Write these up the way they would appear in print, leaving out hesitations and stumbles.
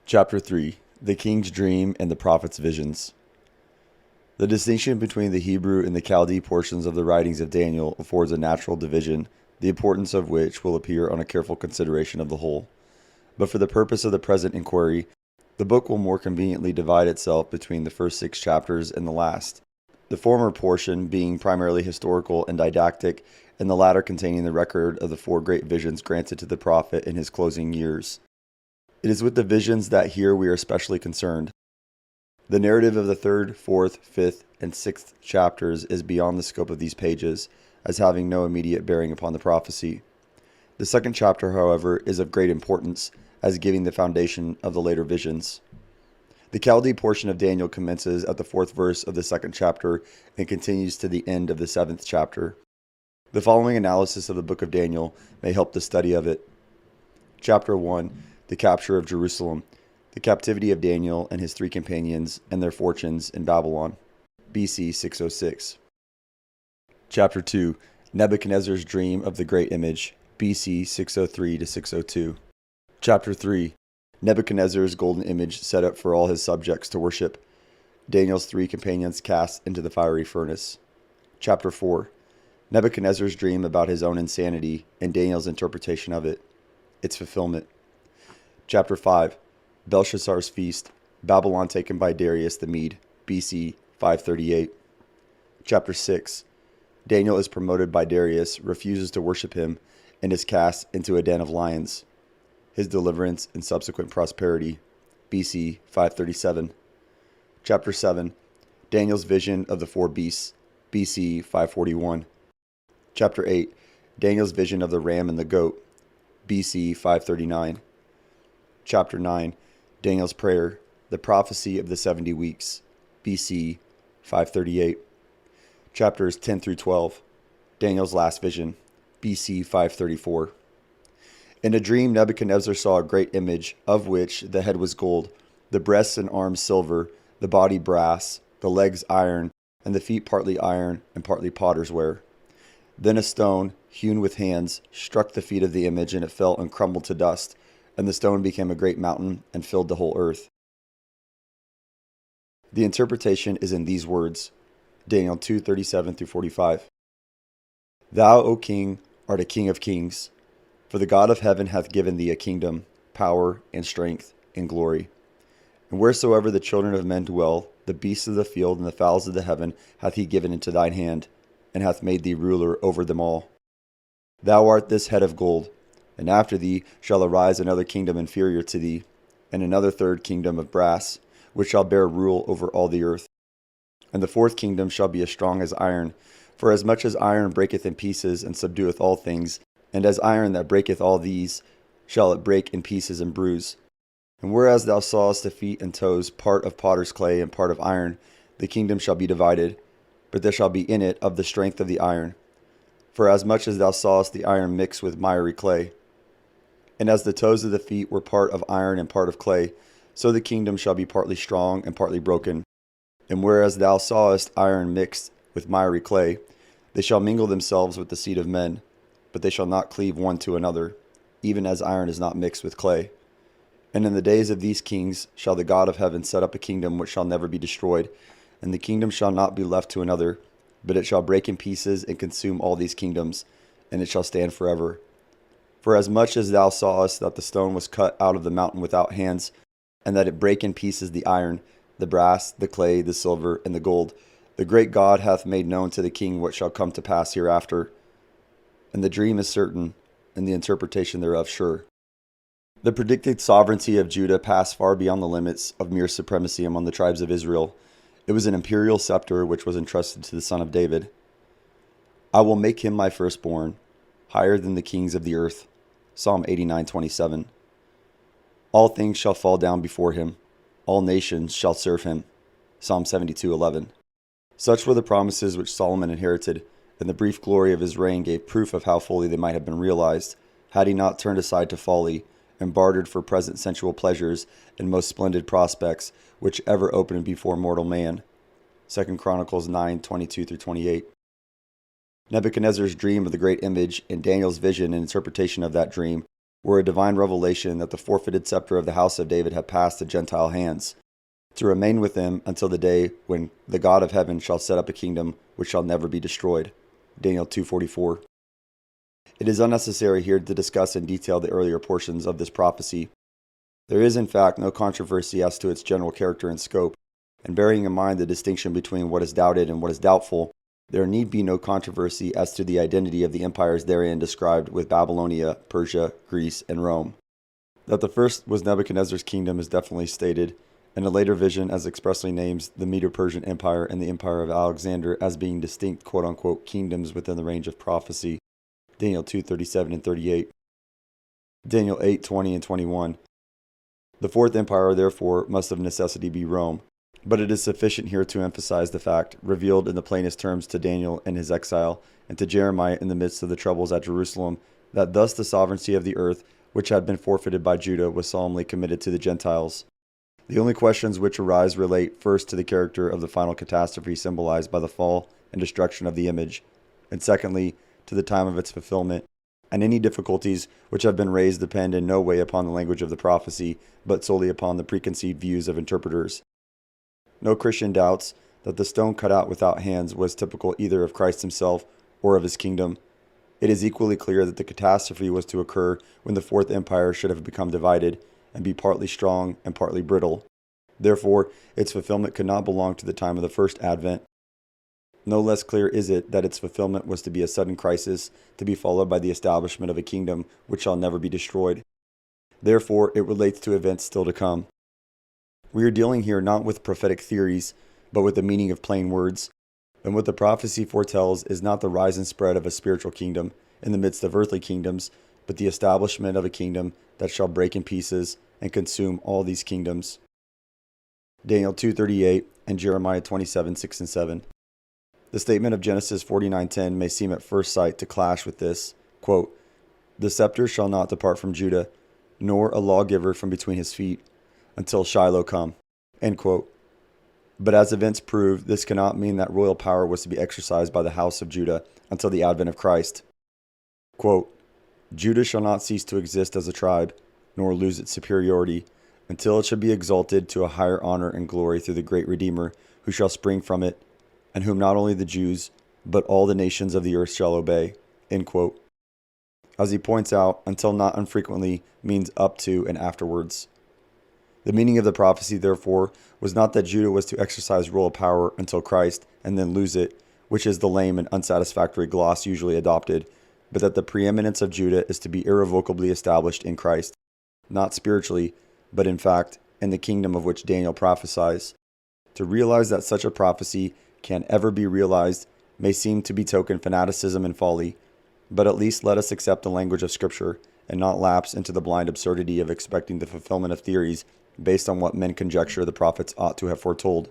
Chapter 3: The King's Dream and the Prophet's Visions. The distinction between the Hebrew and the KIII portions of the writings of Daniel affords a natural division, the importance of which will appear on a careful consideration of the whole. But for the purpose of the present inquiry, the book will more conveniently divide itself between the first 6 chapters and the last, the former portion being primarily historical and didactic, and the latter containing the record of the 4 great visions granted to the prophet in his closing years. It is with the visions that here we are especially concerned. The narrative of the 3rd, 4th, 5th, and 6th chapters is beyond the scope of these pages, as having no immediate bearing upon the prophecy. The 2nd chapter, however, is of great importance, as giving the foundation of the later visions. The KIII portion of Daniel commences at the 4th verse of the 2nd chapter and continues to the end of the 7th chapter. The following analysis of the book of Daniel may help the study of it. Chapter 1. The capture of Jerusalem, the captivity of Daniel and his 3 companions and their fortunes in Babylon, BC 606. Chapter 2. Nebuchadnezzar's dream of the great image, BC 603 to 602. Chapter 3. Nebuchadnezzar's golden image set up for all his subjects to worship. Daniel's 3 companions cast into the fiery furnace. Chapter 4. Nebuchadnezzar's dream about his own insanity and Daniel's interpretation of it, its fulfillment. Chapter 5. Belshazzar's feast, Babylon taken by Darius the Mede, BC 538. Chapter 6. Daniel is promoted by Darius, refuses to worship him, and is cast into a den of lions. His deliverance and subsequent prosperity, BC 537. Chapter 7. Daniel's vision of the 4 beasts, BC 541. Chapter 8. Daniel's vision of the ram and the goat, BC 539. Chapter 9. Daniel's prayer, the prophecy of the 70 weeks, BC 538. Chapters 10 through 12. Daniel's last vision, BC 534. In a dream, Nebuchadnezzar saw a great image, of which the head was gold, the breasts and arms silver, the body brass, the legs iron, and the feet partly iron and partly potter's ware. Then a stone, hewn with hands, struck the feet of the image, and it fell and crumbled to dust, and the stone became a great mountain and filled the whole earth. The interpretation is in these words, Daniel 2:37 through 45. Thou, O king, art a king of kings, for the God of heaven hath given thee a kingdom, power, and strength, and glory. And wheresoever the children of men dwell, the beasts of the field and the fowls of the heaven hath he given into thine hand, and hath made thee ruler over them all. Thou art this head of gold, and after thee shall arise another kingdom inferior to thee, and another 3rd kingdom of brass, which shall bear rule over all the earth. And the 4th kingdom shall be as strong as iron, for as much as iron breaketh in pieces and subdueth all things, and as iron that breaketh all these, shall it break in pieces and bruise. And whereas thou sawest the feet and toes part of potter's clay and part of iron, the kingdom shall be divided, but there shall be in it of the strength of the iron. For as much as thou sawest the iron mixed with miry clay, and as the toes of the feet were part of iron and part of clay, so the kingdom shall be partly strong and partly broken. And whereas thou sawest iron mixed with miry clay, they shall mingle themselves with the seed of men, but they shall not cleave one to another, even as iron is not mixed with clay. And in the days of these kings shall the God of heaven set up a kingdom which shall never be destroyed, and the kingdom shall not be left to another, but it shall break in pieces and consume all these kingdoms, and it shall stand forever. For as much as thou sawest that the stone was cut out of the mountain without hands, and that it brake in pieces the iron, the brass, the clay, the silver, and the gold, the great God hath made known to the king what shall come to pass hereafter. And the dream is certain, and the interpretation thereof sure. The predicted sovereignty of Judah passed far beyond the limits of mere supremacy among the tribes of Israel. It was an imperial scepter which was entrusted to the son of David. I will make him my firstborn, higher than the kings of the earth. Psalm 89:27. All things shall fall down before him. All nations shall serve him. Psalm 72:11. Such were the promises which Solomon inherited, and the brief glory of his reign gave proof of how fully they might have been realized, had he not turned aside to folly, and bartered for present sensual pleasures and most splendid prospects which ever opened before mortal man. 2 Chronicles 9:22 through 28. Nebuchadnezzar's dream of the great image and Daniel's vision and interpretation of that dream were a divine revelation that the forfeited scepter of the house of David had passed to Gentile hands, to remain with them until the day when the God of heaven shall set up a kingdom which shall never be destroyed. Daniel 2:44. It is unnecessary here to discuss in detail the earlier portions of this prophecy. There is in fact no controversy as to its general character and scope, and bearing in mind the distinction between what is doubted and what is doubtful, there need be no controversy as to the identity of the empires therein described with Babylonia, Persia, Greece, and Rome. That the first was Nebuchadnezzar's kingdom is definitely stated, and a later vision as expressly names the Medo-Persian Empire and the Empire of Alexander as being distinct quote-unquote kingdoms within the range of prophecy. Daniel 2:37 and 38. Daniel 8:20 and 21. The fourth empire, therefore, must of necessity be Rome. But it is sufficient here to emphasize the fact, revealed in the plainest terms to Daniel in his exile, and to Jeremiah in the midst of the troubles at Jerusalem, that thus the sovereignty of the earth, which had been forfeited by Judah, was solemnly committed to the Gentiles. The only questions which arise relate first to the character of the final catastrophe symbolized by the fall and destruction of the image, and secondly, to the time of its fulfillment, and any difficulties which have been raised depend in no way upon the language of the prophecy, but solely upon the preconceived views of interpreters. No Christian doubts that the stone cut out without hands was typical either of Christ himself or of his kingdom. It is equally clear that the catastrophe was to occur when the fourth empire should have become divided, and be partly strong and partly brittle. Therefore, its fulfillment could not belong to the time of the first advent. No less clear is it that its fulfillment was to be a sudden crisis, to be followed by the establishment of a kingdom which shall never be destroyed. Therefore, it relates to events still to come. We are dealing here not with prophetic theories, but with the meaning of plain words. And what the prophecy foretells is not the rise and spread of a spiritual kingdom in the midst of earthly kingdoms, but the establishment of a kingdom that shall break in pieces and consume all these kingdoms. Daniel 2:38 and Jeremiah 27:6 and 7. The statement of Genesis 49:10 may seem at first sight to clash with this. Quote, "The scepter shall not depart from Judah, nor a lawgiver from between his feet, until Shiloh come." End quote. But as events prove, this cannot mean that royal power was to be exercised by the house of Judah until the advent of Christ. Quote, "Judah shall not cease to exist as a tribe, nor lose its superiority, until it shall be exalted to a higher honor and glory through the great Redeemer, who shall spring from it, and whom not only the Jews, but all the nations of the earth shall obey." End quote. As he points out, until not unfrequently means up to and afterwards. The meaning of the prophecy, therefore, was not that Judah was to exercise royal power until Christ and then lose it, which is the lame and unsatisfactory gloss usually adopted, but that the preeminence of Judah is to be irrevocably established in Christ, not spiritually, but in fact, in the kingdom of which Daniel prophesies. To realize that such a prophecy can ever be realized may seem to betoken fanaticism and folly, but at least let us accept the language of Scripture and not lapse into the blind absurdity of expecting the fulfillment of theories based on what men conjecture the prophets ought to have foretold.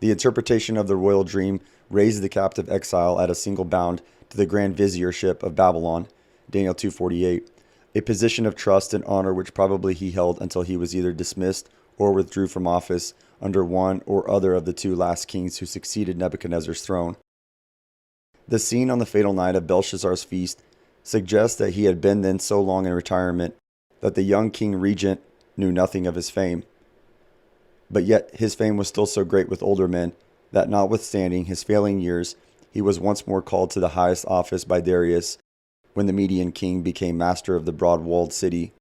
The interpretation of the royal dream raised the captive exile at a single bound to the grand viziership of Babylon, Daniel 2:48, a position of trust and honor which probably he held until he was either dismissed or withdrew from office under one or other of the two last kings who succeeded Nebuchadnezzar's throne. The scene on the fatal night of Belshazzar's feast suggests that he had been then so long in retirement that the young king regent knew nothing of his fame. But yet his fame was still so great with older men that notwithstanding his failing years, he was once more called to the highest office by Darius when the Median king became master of the broad-walled city.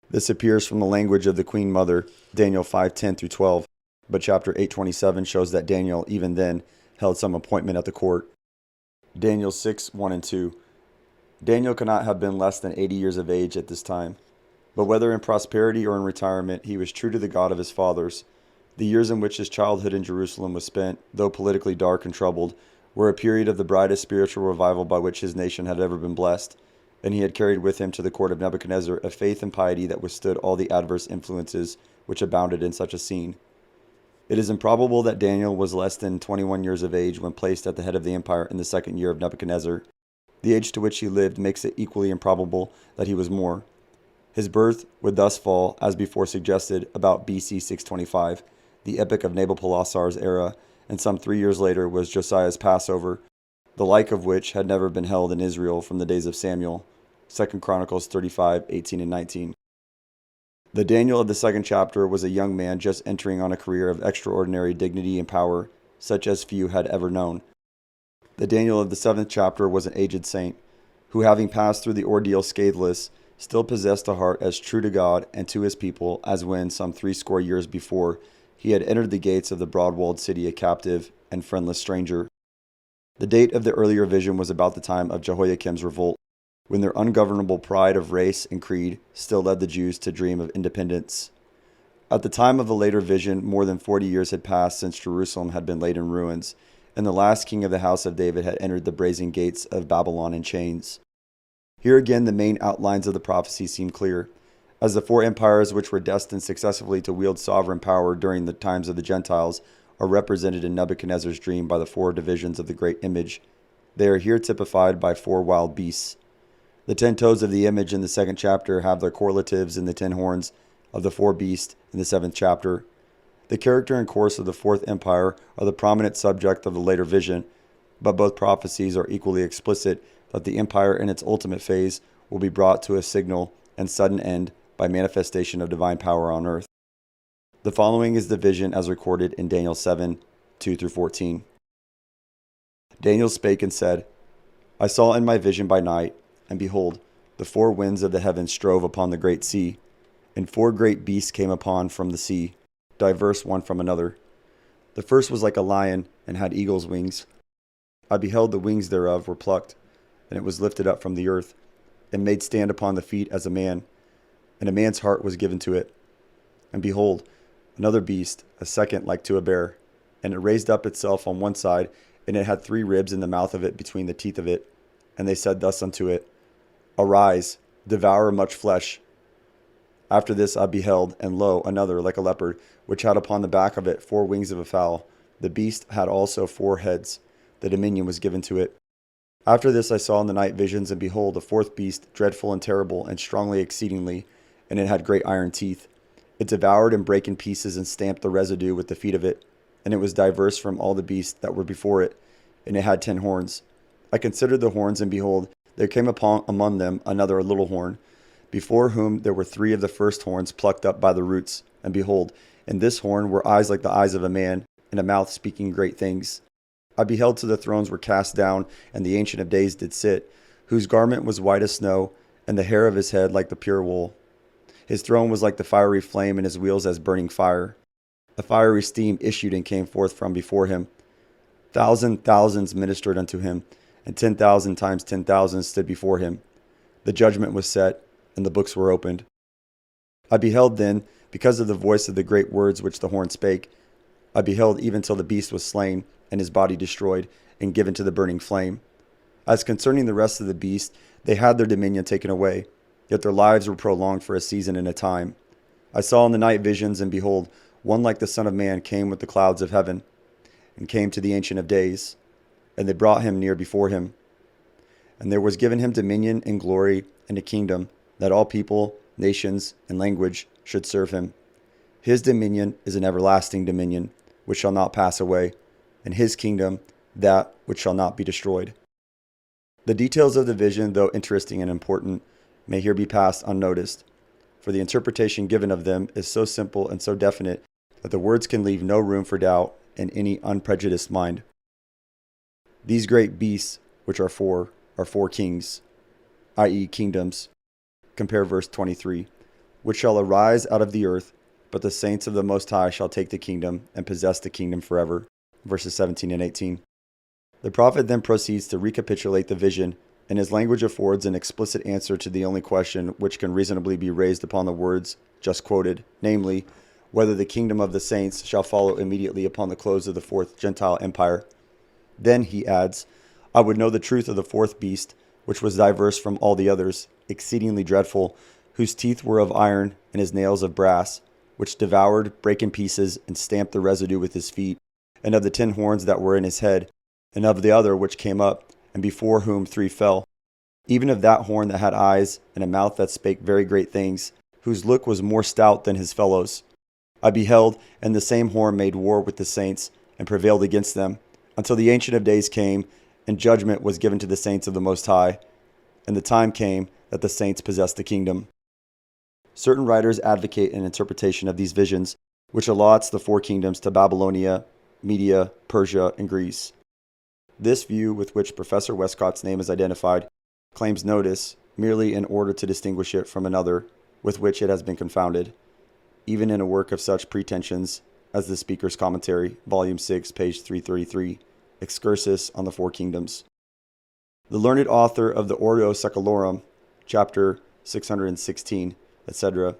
This appears from the language of the Queen Mother, Daniel 5:10 through 12, but chapter 8:27 shows that Daniel, even then, held some appointment at the court. Daniel 6:1 and 2. Daniel cannot have been less than 80 years of age at this time. But whether in prosperity or in retirement, he was true to the God of his fathers. The years in which his childhood in Jerusalem was spent, though politically dark and troubled, were a period of the brightest spiritual revival by which his nation had ever been blessed, and he had carried with him to the court of Nebuchadnezzar a faith and piety that withstood all the adverse influences which abounded in such a scene. It is improbable that Daniel was less than 21 years of age when placed at the head of the empire in the second year of Nebuchadnezzar. The age to which he lived makes it equally improbable that he was more. His birth would thus fall, as before suggested, about BC 625, the epoch of Nabopolassar's era, and some 3 years later was Josiah's Passover, the like of which had never been held in Israel from the days of Samuel. 2 Chronicles 35:18 and 19. The Daniel of the second chapter was a young man just entering on a career of extraordinary dignity and power, such as few had ever known. The Daniel of the seventh chapter was an aged saint, who, having passed through the ordeal scatheless, still possessed a heart as true to God and to his people as when, some 60 years before, he had entered the gates of the broad-walled city a captive and friendless stranger. The date of the earlier vision was about the time of Jehoiakim's revolt, when their ungovernable pride of race and creed still led the Jews to dream of independence. At the time of the later vision, more than 40 years had passed since Jerusalem had been laid in ruins, and the last king of the house of David had entered the brazen gates of Babylon in chains. Here again the main outlines of the prophecy seem clear, as the four empires which were destined successively to wield sovereign power during the times of the Gentiles are represented in Nebuchadnezzar's dream by the four divisions of the great image. They are here typified by four wild beasts. The 10 toes of the image in the second chapter have their correlatives in the 10 horns of the four beasts in the seventh chapter. The character and course of the fourth empire are the prominent subject of the later vision, but both prophecies are equally explicit that the empire in its ultimate phase will be brought to a signal and sudden end by manifestation of divine power on earth. The following is the vision as recorded in Daniel 7:2-14. Daniel spake and said, I saw in my vision by night, and behold, the four winds of the heavens strove upon the great sea, and four great beasts came upon from the sea, diverse one from another. The first was like a lion, and had eagle's wings. I beheld the wings thereof were plucked, and it was lifted up from the earth, and made stand upon the feet as a man, and a man's heart was given to it. And behold, another beast, a second like to a bear, and it raised up itself on one side, and it had 3 ribs in the mouth of it between the teeth of it. And they said thus unto it, Arise, devour much flesh. After this I beheld, and lo, another like a leopard, which had upon the back of it 4 wings of a fowl. The beast had also 4 heads. The dominion was given to it. After this I saw in the night visions, and behold, a fourth beast, dreadful and terrible, and strongly exceedingly, and it had great iron teeth. It devoured and brake in pieces, and stamped the residue with the feet of it. And it was diverse from all the beasts that were before it, and it had 10 horns. I considered the horns, and behold, there came upon among them another little horn, before whom there were 3 of the first horns plucked up by the roots. And behold, in this horn were eyes like the eyes of a man, and a mouth speaking great things. I beheld till the thrones were cast down, and the Ancient of Days did sit, whose garment was white as snow, and the hair of his head like the pure wool. His throne was like the fiery flame, and his wheels as burning fire. A fiery steam issued and came forth from before him. Thousands ministered unto him, and 10,000 times 10,000 stood before him. The judgment was set, and the books were opened. I beheld then, because of the voice of the great words which the horn spake, I beheld even till the beast was slain, and his body destroyed, and given to the burning flame. As concerning the rest of the beasts, they had their dominion taken away, yet their lives were prolonged for a season and a time. I saw in the night visions, and behold, one like the Son of Man came with the clouds of heaven, and came to the Ancient of Days, and they brought him near before him. And there was given him dominion and glory and a kingdom, that all people, nations, and language should serve him. His dominion is an everlasting dominion, which shall not pass away, and his kingdom that which shall not be destroyed. The details of the vision, though interesting and important, may here be passed unnoticed, for the interpretation given of them is so simple and so definite that the words can leave no room for doubt in any unprejudiced mind. These great beasts, which are 4 kings, i.e. kingdoms. Compare verse 23, which shall arise out of the earth, but the saints of the Most High shall take the kingdom and possess the kingdom forever. Verses 17 and 18. The prophet then proceeds to recapitulate the vision, and his language affords an explicit answer to the only question which can reasonably be raised upon the words just quoted, namely, whether the kingdom of the saints shall follow immediately upon the close of the fourth Gentile empire. Then, he adds, I would know the truth of the fourth beast, which was diverse from all the others, exceedingly dreadful, whose teeth were of iron, and his nails of brass, which devoured, brake in pieces, and stamped the residue with his feet, and of the 10 horns that were in his head, and of the other which came up, and before whom 3 fell, even of that horn that had eyes, and a mouth that spake very great things, whose look was more stout than his fellows. I beheld, and the same horn made war with the saints, and prevailed against them, until the Ancient of Days came, and judgment was given to the saints of the Most High. and the time came that the saints possessed the kingdom. Certain writers advocate an interpretation of these visions, which allots the four kingdoms to Babylonia, Media, Persia, and Greece. This view, with which Professor Westcott's name is identified, claims notice merely in order to distinguish it from another with which it has been confounded, even in a work of such pretensions as the Speaker's Commentary, Volume 6, page 333, Excursus on the Four Kingdoms. The learned author of the Ordo Secularum, chapter 616, etc.,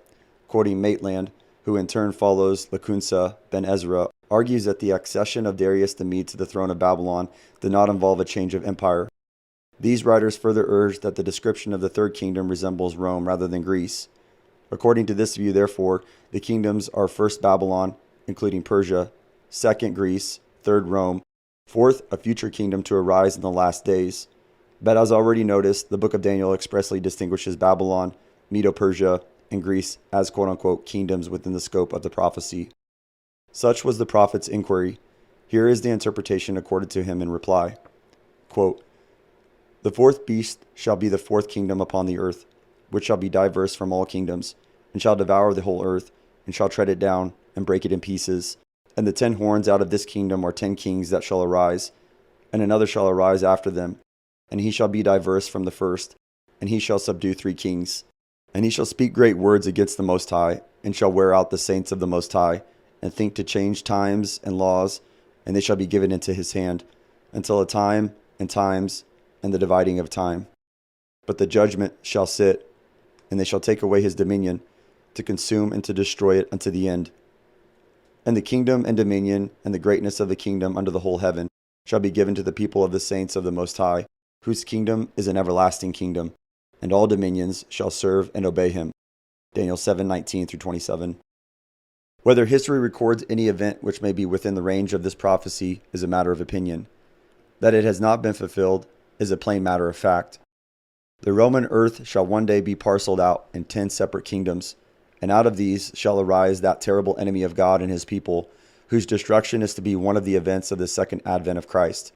quoting Maitland, who in turn follows Lacunza ben Ezra, argues that the accession of Darius the Mede to the throne of Babylon did not involve a change of empire. These writers further urge that the description of the third kingdom resembles Rome rather than Greece. According to this view, therefore, the kingdoms are first Babylon, including Persia, second Greece, third Rome, fourth a future kingdom to arise in the last days. But as already noticed, the book of Daniel expressly distinguishes Babylon, Medo-Persia, and Greece as quote-unquote kingdoms within the scope of the prophecy. Such was the prophet's inquiry. Here is the interpretation accorded to him in reply. Quote, "The fourth beast shall be the fourth kingdom upon the earth, which shall be diverse from all kingdoms, and shall devour the whole earth, and shall tread it down, and break it in pieces. And the 10 horns out of this kingdom are 10 kings that shall arise, and another shall arise after them, and he shall be diverse from the first, and he shall subdue 3 kings. And he shall speak great words against the Most High, and shall wear out the saints of the Most High, and think to change times and laws, and they shall be given into his hand, until a time and times, and the dividing of time. But the judgment shall sit, and they shall take away his dominion, to consume and to destroy it unto the end. And the kingdom and dominion, and the greatness of the kingdom under the whole heaven, shall be given to the people of the saints of the Most High, whose kingdom is an everlasting kingdom, and all dominions shall serve and obey him." Daniel 7:19-27. Whether history records any event which may be within the range of this prophecy is a matter of opinion. That it has not been fulfilled is a plain matter of fact. The Roman earth shall one day be parceled out in 10 separate kingdoms, and out of these shall arise that terrible enemy of God and his people, whose destruction is to be one of the events of the second advent of Christ.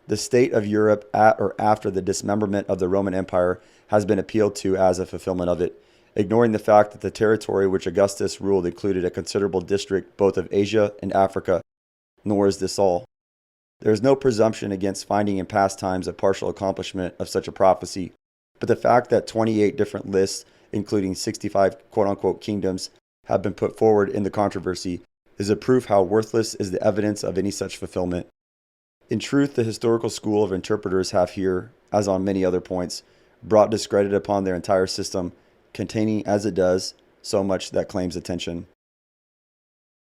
The state of Europe at or after the dismemberment of the Roman Empire has been appealed to as a fulfillment of it, ignoring the fact that the territory which Augustus ruled included a considerable district both of Asia and Africa. Nor is this all. There is no presumption against finding in past times a partial accomplishment of such a prophecy, but the fact that 28 different lists, including 65 quote-unquote kingdoms, have been put forward in the controversy is a proof how worthless is the evidence of any such fulfillment. In truth, the historical school of interpreters have here, as on many other points, brought discredit upon their entire system, containing as it does so much that claims attention.